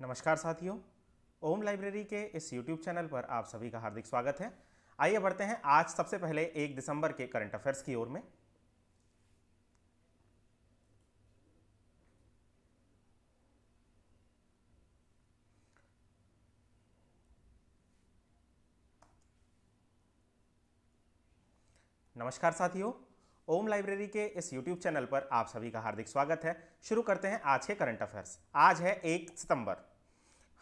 नमस्कार साथियों। ओम लाइब्रेरी के इस YouTube चैनल पर आप सभी का हार्दिक स्वागत है। आइए बढ़ते हैं आज सबसे पहले 1 दिसंबर के करंट अफेयर्स की ओर में। नमस्कार साथियों, ओम लाइब्रेरी के इस YouTube चैनल पर आप सभी का हार्दिक स्वागत है। शुरू करते हैं आज के करंट अफेयर्स। आज है 1 सितंबर।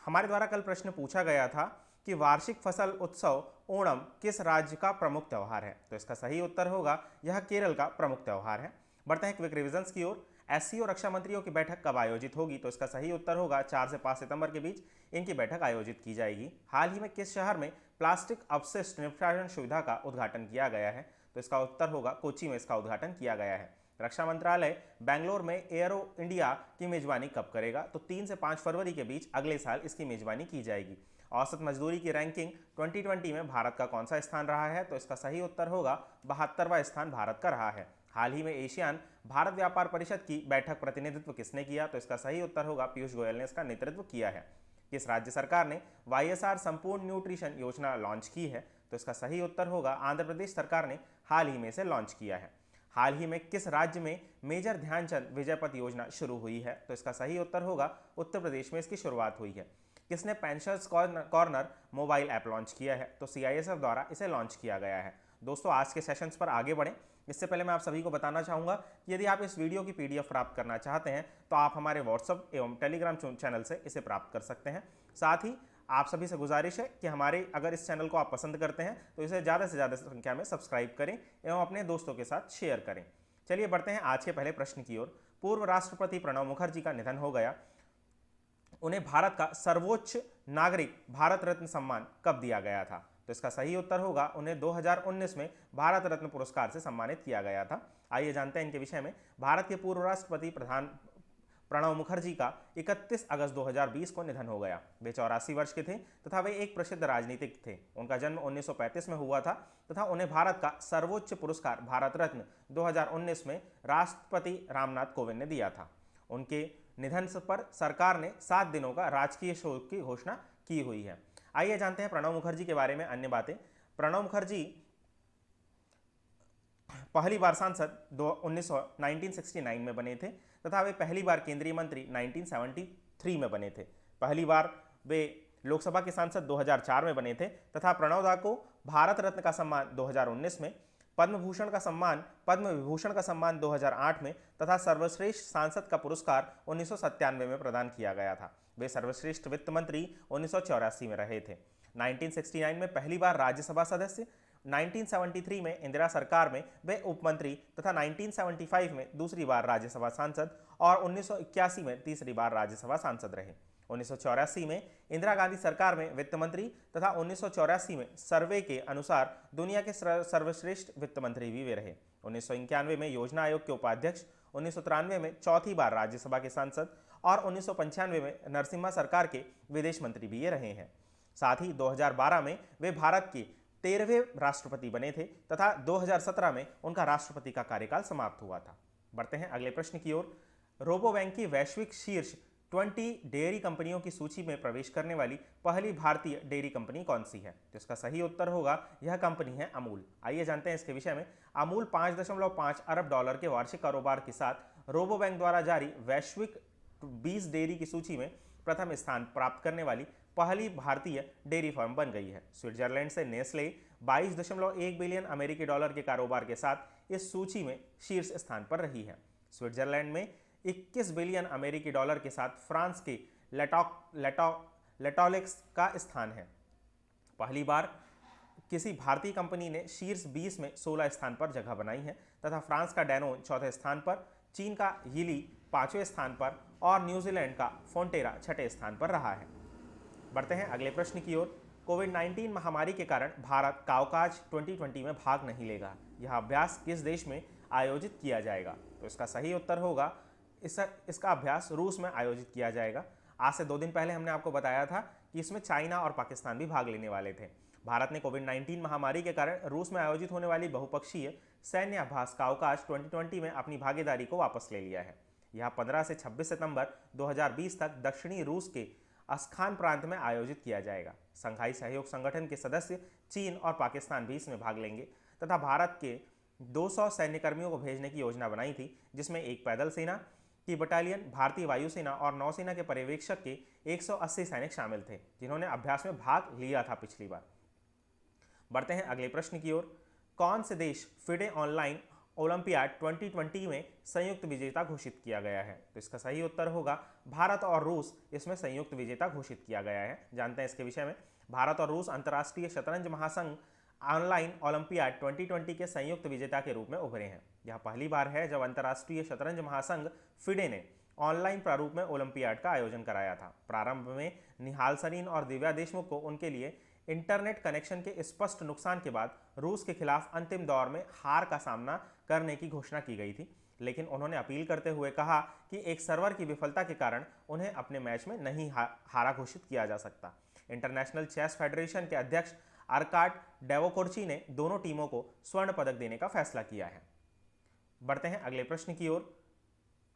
हमारे द्वारा कल प्रश्न पूछा गया था कि वार्षिक फसल उत्सव ओणम किस राज्य का प्रमुख त्यौहार है। तो इसका सही उत्तर होगा यह केरल का प्रमुख त्यौहार है। बढ़ते हैं क्विक रिविजन्स की ओर। एससीओ रक्षा मंत्रियों की बैठक कब आयोजित होगी। तो इसका सही उत्तर होगा 4 से 5 सितंबर के बीच इनकी बैठक आयोजित की जाएगी। हाल ही में किस शहर में प्लास्टिक अपशिष्ट निष्पादन सुविधा का उद्घाटन किया गया है। तो इसका उत्तर होगा कोच्चि में इसका उद्घाटन किया गया है। रक्षा मंत्रालय बेंगलोर में एयरो इंडिया की मेजबानी कब करेगा। तो 3 से 5 फरवरी के बीच अगले साल इसकी मेजबानी की जाएगी। औसत मजदूरी की रैंकिंग 2020 में भारत का कौन सा स्थान रहा है। तो इसका सही उत्तर होगा 72वां स्थान भारत का रहा है। हाल ही में एशियान भारत व्यापार परिषद की बैठक प्रतिनिधित्व किसने किया। तो इसका सही उत्तर होगा पीयूष गोयल ने इसका नेतृत्व किया है। किस राज्य सरकार ने वाईएसआर संपूर्ण न्यूट्रिशन योजना लॉन्च की है। तो इसका सही उत्तर होगा आंध्र प्रदेश सरकार ने हाल ही में इसे लॉन्च किया है। हाल ही में किस राज्य में मेजर ध्यानचंद विजय पथ योजना शुरू हुई है। तो इसका सही उत्तर होगा उत्तर प्रदेश में इसकी शुरुआत हुई है। किसने pensioners corner mobile app launch किया है। तो सीआईएसएफ द्वारा इसे लॉन्च किया गया है। दोस्तों, आज के सेशंस पर आगे बढ़ें इससे पहले मैं आप सभी को बताना चाहूँगा कि यदि आप इस वीडियो की पीडीएफ प्राप्त करना चाहते हैं तो आप हमारे व्हाट्सएप एवं टेलीग्राम चैनल से इसे प्राप्त कर सकते हैं। साथ ही आप सभी से गुजारिश है कि हमारे अगर इस चैनल को आप पसंद करते हैं तो इसे ज़्यादा से ज़्यादा संख्या में सब्सक्राइब करें एवं अपने दोस्तों के साथ शेयर करें। चलिए बढ़ते हैं आज के पहले प्रश्न की ओर। पूर्व राष्ट्रपति प्रणब मुखर्जी का निधन हो गया। उन्हें भारत का सर्वोच्च नागरिक भारत रत्न सम्मान कब दिया गया था। तो इसका सही उत्तर होगा उन्हें 2019 में भारत रत्न पुरस्कार से सम्मानित किया गया था। आइए जानते हैं इनके विषय में। भारत के पूर्व राष्ट्रपति प्रधान प्रणब मुखर्जी का 31 अगस्त 2020 को निधन हो गया। वे 84 वर्ष के थे तथा वे एक प्रसिद्ध राजनीतिक थे। उनका जन्म 1935 में हुआ था तथा उन्हें भारत का सर्वोच्च पुरस्कार भारत रत्न 2019 में राष्ट्रपति रामनाथ कोविंद ने दिया था। उनके निधन पर सरकार ने 7 दिनों का राजकीय शोक की घोषणा की हुई है। आइए जानते हैं प्रणब मुखर्जी के बारे में अन्य बातें। प्रणब मुखर्जी पहली बार सांसद 1969 में बने थे तथा वे पहली बार केंद्रीय मंत्री 1973 में बने थे। पहली बार वे लोकसभा के सांसद 2004 में बने थे तथा प्रणब दा को भारत रत्न का सम्मान 2019 में, पद्म विभूषण का सम्मान 2008 में तथा सर्वश्रेष्ठ सांसद का पुरस्कार 1997 में प्रदान किया गया था। वे सर्वश्रेष्ठ वित्त मंत्री 1984 में रहे थे। 1969 में पहली बार राज्यसभा सदस्य, 1973 में इंदिरा सरकार में वे उपमंत्री तथा 1975 में दूसरी बार राज्यसभा सांसद और 1981 में तीसरी बार राज्यसभा सांसद रहे। 1984 में इंदिरा गांधी सरकार में वित्त मंत्री तथा 1984 में सर्वे के अनुसार दुनिया के सर्वश्रेष्ठ वित्त मंत्री भी वे रहे। 1991 में योजना आयोग के उपाध्यक्ष, 1993 में चौथी बार राज्यसभा के सांसद और 1995 में नरसिम्हा सरकार के विदेश मंत्री भी ये रहे हैं। साथ ही 2012 में वे भारत के 13वें राष्ट्रपति बने थे तथा 2017 में उनका राष्ट्रपति का कार्यकाल समाप्त हुआ था। बढ़ते हैं अगले प्रश्न की ओर। रोबोबैंक की वैश्विक शीर्ष 20 डेयरी कंपनियों की सूची में प्रवेश करने वाली पहली भारतीय डेयरी कंपनी कौन सी है। तो इसका सही उत्तर होगा यह कंपनी है अमूल। आइए जानते हैं इसके विषय में। अमूल 5.5 अरब डॉलर के वार्षिक कारोबार के साथ रोबोबैंक द्वारा जारी वैश्विक 20 डेयरी की सूची में प्रथम स्थान प्राप्त करने वाली पहली भारतीय डेयरी फर्म बन गई है। स्विट्जरलैंड से नेस्ले 22.1 बिलियन अमेरिकी डॉलर के कारोबार के साथ इस सूची में शीर्ष स्थान पर रही है। स्विट्जरलैंड में 21 बिलियन अमेरिकी डॉलर के साथ फ्रांस के लेटॉलिक्स का स्थान है। पहली बार किसी भारतीय कंपनी ने शीर्ष 20 में 16 स्थान पर जगह बनाई है तथा फ्रांस का डैनोन चौथे स्थान पर, चीन का यीली 5वें स्थान पर और न्यूजीलैंड का फोंटेरा 6ठे स्थान पर रहा है। बढ़ते हैं अगले प्रश्न की ओर। कोविड-19 महामारी के कारण भारत काउकाज 2020 में भाग नहीं लेगा। यह अभ्यास किस देश में आयोजित किया जाएगा। तो इसका सही उत्तर होगा इसका अभ्यास रूस में आयोजित किया जाएगा। आज से 2 दिन पहले हमने आपको बताया था कि इसमें चाइना और पाकिस्तान भी भाग लेने वाले थे। भारत ने कोविड-19 महामारी के कारण रूस में आयोजित होने वाली बहुपक्षीय सैन्य अभ्यास काउकाज 2020 में अपनी भागीदारी को वापस ले लिया है। यह 15 से 26 सितंबर 2020 तक दक्षिणी रूस के अस्खान प्रांत में आयोजित किया जाएगा। संघाई सहयोग संगठन के सदस्य चीन और पाकिस्तान भी इसमें भाग लेंगे तथा भारत के 200 सैन्यकर्मियों को भेजने की योजना बनाई थी, जिसमें एक पैदल सेना की बटालियन, भारतीय वायुसेना और नौसेना के पर्यवेक्षक के 180 सैनिक शामिल थे, जिन्होंने अभ्यास में भाग लिया था पिछली बार। बढ़ते हैं अगले प्रश्न की ओर। कौन से देश फिडे ऑनलाइन ओलंपियाड 2020 में संयुक्त विजेता घोषित किया गया है? तो इसका सही उत्तर होगा भारत और रूस इसमें संयुक्त विजेता घोषित किया गया है। जानते हैं इसके विषय में। भारत और रूस अंतर्राष्ट्रीय शतरंज महासंघ ऑनलाइन ओलंपियाड 2020 के संयुक्त विजेता के रूप में उभरे हैं। यह पहली बार है जब अंतर्राष्ट्रीय शतरंज महासंघ फिडे ने ऑनलाइन प्रारूप में ओलंपियाड का आयोजन कराया था। प्रारंभ में निहाल सरीन और दिव्या देशमुख को उनके लिए इंटरनेट कनेक्शन के स्पष्ट नुकसान के बाद रूस के खिलाफ अंतिम दौर में हार का सामना करने की घोषणा की गई थी, लेकिन उन्होंने अपील करते हुए कहा कि एक सर्वर की विफलता के कारण उन्हें अपने मैच में नहीं हारा घोषित किया जा सकता। इंटरनेशनल चेस फेडरेशन के अध्यक्ष आर्काड डेवोकोर्ची ने दोनों टीमों को स्वर्ण पदक देने का फैसला किया है। बढ़ते हैं अगले प्रश्न की ओर।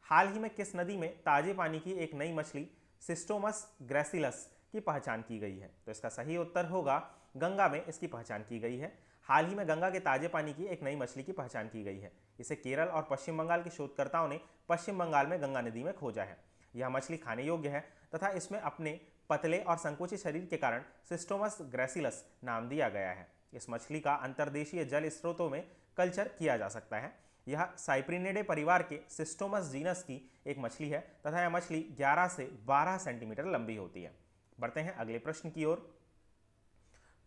हाल ही में किस नदी में ताजे पानी की एक नई मछली सिस्टोमस ग्रेसिलस की पहचान की गई है? तो इसका सही उत्तर होगा गंगा में इसकी पहचान की गई है। हाल ही में गंगा के ताजे पानी की एक नई मछली की पहचान की गई है। इसे केरल और पश्चिम बंगाल के शोधकर्ताओं ने पश्चिम बंगाल में गंगा नदी में खोजा है। यह मछली खाने योग्य है तथा इसमें अपने पतले और संकुचित शरीर के कारण सिस्टोमस ग्रेसिलस नाम दिया गया है। इस मछली का अंतर्देशीय जल स्रोतों में कल्चर किया जा सकता है। यह साइप्रिनिडे परिवार के सिस्टोमस जीनस की एक मछली है तथा यह मछली 11 से 12 सेंटीमीटर लंबी होती है। बढ़ते हैं अगले प्रश्न की ओर।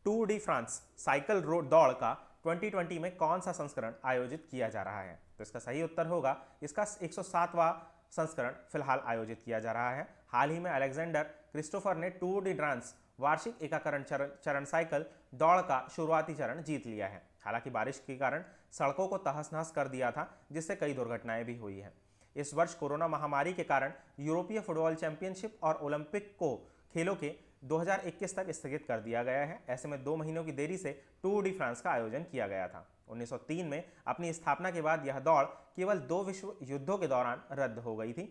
टूर डी फ्रांस साइकिल दौड़ का 2020 में कौन सा संस्करण आयोजित किया जा रहा है? तो इसका सही उत्तर होगा इसका 107वां संस्करण फिलहाल आयोजित किया जा रहा है। हाल ही में अलेक्जेंडर क्रिस्टोफर ने टूर डी फ्रांस वार्षिक एकाकरण चरण साइकिल दौड़ का शुरुआती चरण जीत लिया है। हालांकि बारिश के कारण सड़कों को तहस नहस कर दिया था, जिससे कई दुर्घटनाएं भी हुई हैं। इस वर्ष कोरोना महामारी के कारण यूरोपीय फुटबॉल चैंपियनशिप और ओलंपिक को खेलों के 2021 तक स्थगित कर दिया गया है। ऐसे में 2 महीनों की देरी से टूर डी फ्रांस का आयोजन किया गया था। 1903 में अपनी स्थापना के बाद यह दौड़ केवल 2 विश्व युद्धों के दौरान रद्द हो गई थी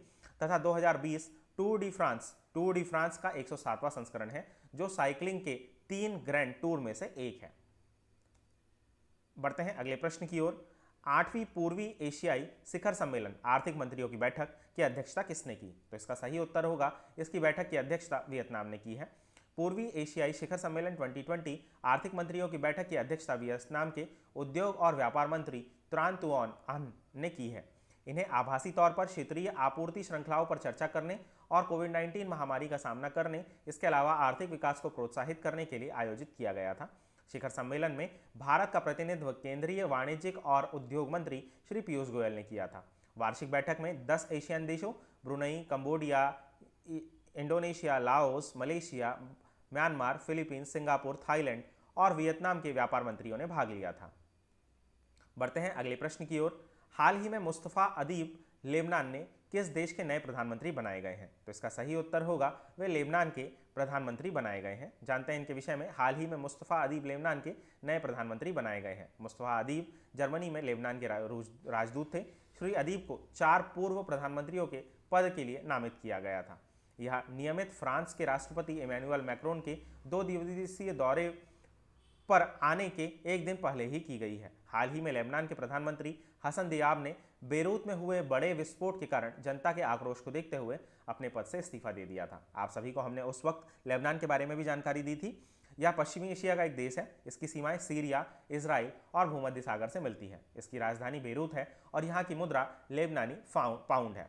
तथा 2020 टूर डी फ्रांस का 107वां संस्करण है, जो साइकिलिंग के 3 ग्रैंड टूर में से एक है। बढ़ते हैं अगले प्रश्न की ओर। 8वीं पूर्वी एशियाई शिखर सम्मेलन आर्थिक मंत्रियों की बैठक की अध्यक्षता किसने की? तो इसका सही उत्तर होगा इसकी बैठक की अध्यक्षता वियतनाम ने की है। पूर्वी एशियाई शिखर सम्मेलन 2020 आर्थिक मंत्रियों की बैठक की अध्यक्षता वियतनाम के उद्योग और व्यापार मंत्री त्रान तुऑन अन ने की है। इन्हें आभासी तौर पर क्षेत्रीय आपूर्ति श्रृंखलाओं पर चर्चा करने और कोविड-19 महामारी का सामना करने, इसके अलावा आर्थिक विकास को प्रोत्साहित करने के लिए आयोजित किया गया था। शिखर सम्मेलन में भारत का प्रतिनिधित्व केंद्रीय वाणिज्यिक और उद्योग मंत्री श्री पीयूष गोयल ने किया था। वार्षिक बैठक में 10 एशियन देशों Brunei, Cambodia, Indonesia, Laos, Malaysia, Myanmar, Philippines, Singapore, Thailand और वियतनाम के व्यापार मंत्रियों ने भाग लिया था। बढ़ते हैं अगले प्रश्न की ओर। हाल ही में मुस्तफा अदीब लेबनान ने किस देश के नए प्रधानमंत्री बनाए गए हैं? तो इसका सही उत्तर होगा वे लेबनान के प्रधानमंत्री बनाए गए हैं। जानते हैं इनके विषय में। हाल ही में मुस्तफा अदीब लेबनान के नए प्रधानमंत्री बनाए गए हैं। मुस्तफा अदीब जर्मनी में लेबनान के राजदूत थे। श्री अदीब को 4 पूर्व प्रधानमंत्रियों के पद के लिए नामित किया गया था। यह नियमित फ्रांस के राष्ट्रपति इमैनुअल मैक्रोन के 2 दिवसीय दौरे पर आने के एक दिन पहले ही की गई है। हाल ही में लेबनान के प्रधानमंत्री हसन दियाब ने बेरूत में हुए बड़े विस्फोट के कारण जनता के आक्रोश को देखते हुए अपने पद से इस्तीफा दे दिया था। आप सभी को हमने उस वक्त लेबनान के बारे में भी जानकारी दी थी। यह पश्चिमी एशिया का एक देश है। इसकी सीमाएं सीरिया, इजराइल और भूमध्य सागर से मिलती है। इसकी राजधानी बेरूत है और यहाँ की मुद्रा लेबनानी पाउंड है।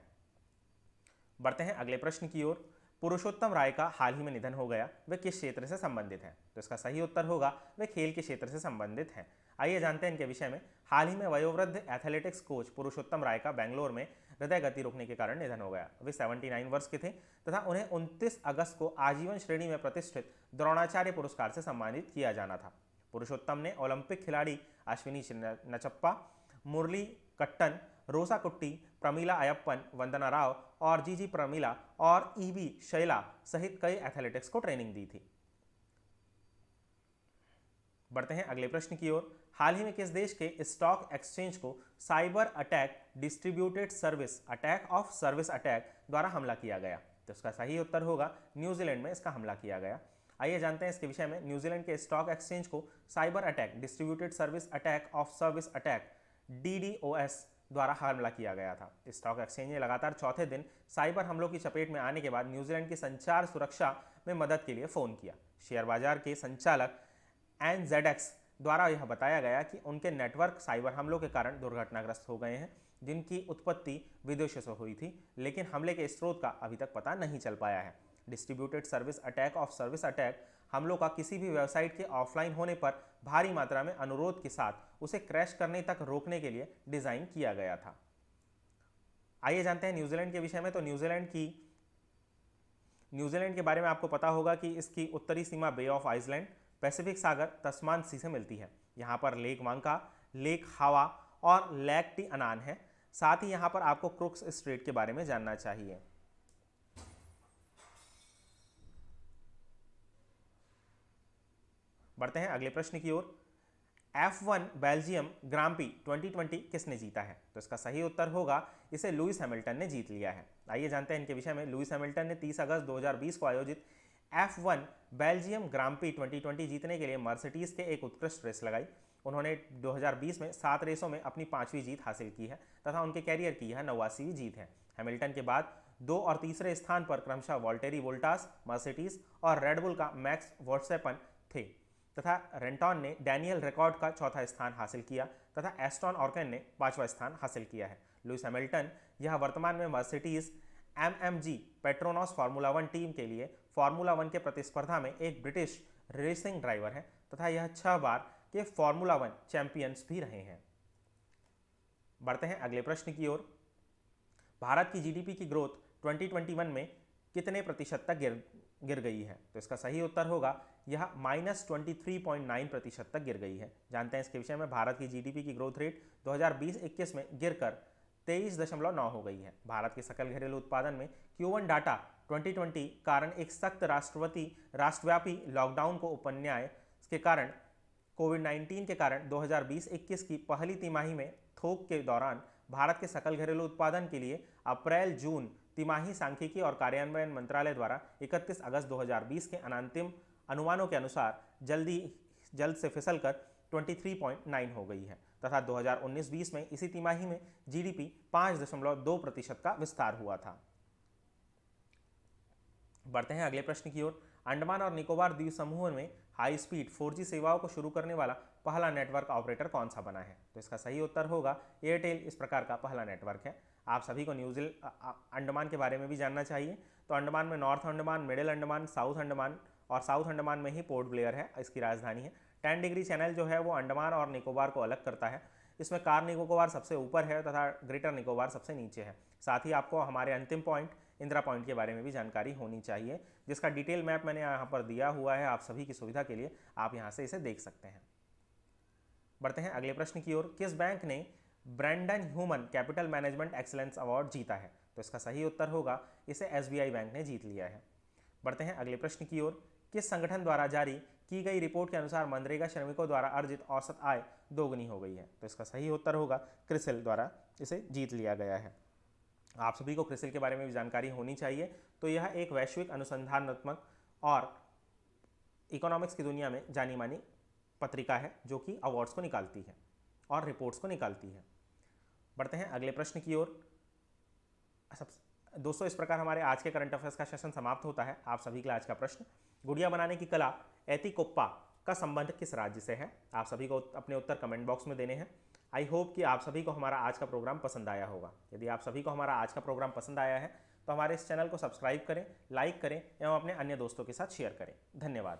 बढ़ते हैं अगले प्रश्न की ओर। पुरुषोत्तम राय का हाल ही में निधन हो गया, वे किस क्षेत्र से संबंधित हैं? तो इसका सही उत्तर होगा वे खेल के क्षेत्र से संबंधित हैं। आइए जानते हैं इनके विषय में। हाल ही में वयोवृद्ध एथलेटिक्स कोच पुरुषोत्तम राय का बेंगलोर में हृदय गति रुकने के कारण निधन हो गया। वे 79 वर्ष के थे तथा उन्हें 29 अगस्त को आजीवन श्रेणी में प्रतिष्ठित द्रोणाचार्य पुरस्कार से सम्मानित किया जाना था। पुरुषोत्तम ने ओलंपिक खिलाड़ी अश्विनी नचप्पा, मुरली कट्टन, रोसा कुट्टी, प्रमीला अयप्पन, वंदना राव और जीजी प्रमीला और ईबी शैला सहित कई एथलेटिक्स को ट्रेनिंग दी थी। बढ़ते हैं अगले प्रश्न की ओर। हाल ही में किस देश के स्टॉक एक्सचेंज को cyber attack distributed service attack of service attack द्वारा हमला किया गया? तो इसका सही उत्तर होगा न्यूजीलैंड में इसका हमला किया गया। आइए जानते हैं इसके विषय में। न्यूजीलैंड के स्टॉक एक्सचेंज को cyber attack, distributed service attack of service attack, DDoS द्वारा हमला किया गया था। स्टॉक एक्सचेंज ने लगातार चौथे दिन साइबर हमलों की चपेट में आने के बाद न्यूजीलैंड की संचार सुरक्षा में मदद के लिए फ़ोन किया। शेयर बाजार के संचालक NZX द्वारा यह बताया गया कि उनके नेटवर्क साइबर हमलों के कारण दुर्घटनाग्रस्त हो गए हैं, जिनकी उत्पत्ति विदेशों से हुई थी, लेकिन हमले के स्रोत का अभी तक पता नहीं चल पाया है। Distributed service attack of service attack हमलों का किसी भी वेबसाइट के ऑफलाइन होने पर भारी मात्रा में अनुरोध के साथ उसे क्रैश करने तक रोकने के लिए डिजाइन किया गया था। आइए जानते हैं न्यूजीलैंड के विषय में। तो न्यूजीलैंड के बारे में आपको पता होगा कि इसकी उत्तरी सीमा बे ऑफ आइसलैंड, पैसिफिक सागर, तस्मान सी से मिलती है। यहाँ पर लेक वांका, लेक हावा और लेक टी अनान है। साथ ही यहाँ पर आपको क्रुक्स स्ट्रेट के बारे में जानना चाहिए। बढ़ते हैं अगले प्रश्न की ओर। F1 बेल्जियम ग्रां प्री 2020 किसने जीता है? तो इसका सही उत्तर होगा इसे लुइस हैमिल्टन ने जीत लिया है। आइए जानते हैं इनके विषय में। लुइस हैमिल्टन ने 30 अगस्त 2020 को आयोजित F1 बेल्जियम ग्रां प्री 2020 जीतने के लिए मर्सिडीज के एक उत्कृष्ट रेस लगाई। उन्होंने 2020 में 7 रेसों में अपनी 5वीं जीत हासिल की है तथा उनके कैरियर की यह 89वीं जीत है। हैमिल्टन के बाद 2 और तीसरे स्थान पर क्रमशः वॉल्टेरी बोल्टास, मर्सिडीज और रेडबुल का मैक्स वर्स्टेपन थे तथा रेंटॉन ने डैनियल रिकॉर्ड का चौथा स्थान हासिल किया तथा एस्टन ऑर्कन ने 5वां स्थान हासिल किया है। लुइस हैमिल्टन यह वर्तमान में मर्सिडीज MMG पेट्रोनॉस फार्मूला 1 टीम के लिए फार्मूला 1 के प्रतिस्पर्धा में एक ब्रिटिश रेसिंग ड्राइवर है तथा यह 6 बार के फार्मूला 1 चैंपियंस भी रहे हैं। बढ़ते हैं अगले प्रश्न की ओर। भारत की जीडीपी की ग्रोथ 2021 में कितने प्रतिशत तक गिर गई है? तो इसका सही उत्तर होगा यह -23.9% तक गिर गई है। जानते हैं इसके विषय में। भारत की जीडीपी की ग्रोथ रेट 2020-21 में गिरकर 23.9 हो गई है। भारत के सकल घरेलू उत्पादन में Q1 डाटा 2020 कारण एक सख्त राष्ट्रव्यापी लॉकडाउन को उपन्याय के कारण कोविड-19 के कारण 2020-21 की पहली तिमाही में थोक के दौरान भारत के सकल घरेलू उत्पादन के लिए अप्रैल-जून तिमाही सांख्यिकी और कार्यान्वयन मंत्रालय द्वारा 31 अगस्त 2020 के अनंतिम अनुमानों के अनुसार जल्द से फिसलकर 23.9 हो गई है तथा 2019-20 में इसी तिमाही में जीडीपी 5.2% का विस्तार हुआ था। बढ़ते हैं अगले प्रश्न की ओर। अंडमान और निकोबार द्वीप समूह में हाई स्पीड 4G सेवाओं को शुरू करने वाला पहला नेटवर्क ऑपरेटर कौन सा बना है? तो इसका सही उत्तर होगा एयरटेल इस प्रकार का पहला नेटवर्क है। आप सभी को अंडमान के बारे में भी जानना चाहिए। तो अंडमान में north Andaman, middle Andaman, south Andaman और साउथ अंडमान में ही पोर्ट ब्लेयर है, इसकी राजधानी है। 10 डिग्री चैनल जो है वो अंडमान और निकोबार को अलग करता है। इसमें कार निकोबार सबसे ऊपर है तथा ग्रेटर निकोबार सबसे नीचे है। साथ ही आपको हमारे अंतिम पॉइंट इंदिरा पॉइंट के बारे में भी जानकारी होनी चाहिए, जिसका डिटेल मैप मैंने यहाँ पर दिया हुआ है आप सभी की सुविधा के लिए। आप यहाँ से इसे देख सकते हैं। बढ़ते हैं अगले प्रश्न की ओर। किस बैंक ने Brandon human capital management excellence award जीता है? तो इसका सही उत्तर होगा इसे SBI बैंक ने जीत लिया है। बढ़ते हैं अगले प्रश्न की ओर। किस संगठन द्वारा जारी की गई रिपोर्ट के अनुसार मनरेगा श्रमिकों द्वारा अर्जित औसत आय दोगुनी हो गई है? तो इसका सही उत्तर होगा क्रिसिल द्वारा इसे जीत लिया गया है। आप सभी को क्रिसिल के बारे में भी जानकारी होनी चाहिए। तो यह एक वैश्विक अनुसंधानात्मक और इकोनॉमिक्स की दुनिया में जानी मानी पत्रिका है जो कि अवार्ड्स को निकालती है और रिपोर्ट्स को निकालती है। बढ़ते हैं अगले प्रश्न की ओर। दोस्तों, इस प्रकार हमारे आज के करंट अफेयर्स का सेशन समाप्त होता है। आप सभी के लिए आज का प्रश्न, गुड़िया बनाने की कला एतिकोप्पा का संबंध किस राज्य से है? आप सभी को अपने उत्तर कमेंट बॉक्स में देने हैं। आई होप कि आप सभी को हमारा आज का प्रोग्राम पसंद आया होगा। यदि आप सभी को हमारा आज का प्रोग्राम पसंद आया है तो हमारे इस चैनल को सब्सक्राइब करें, लाइक करें एवं अपने अन्य दोस्तों के साथ शेयर करें। धन्यवाद।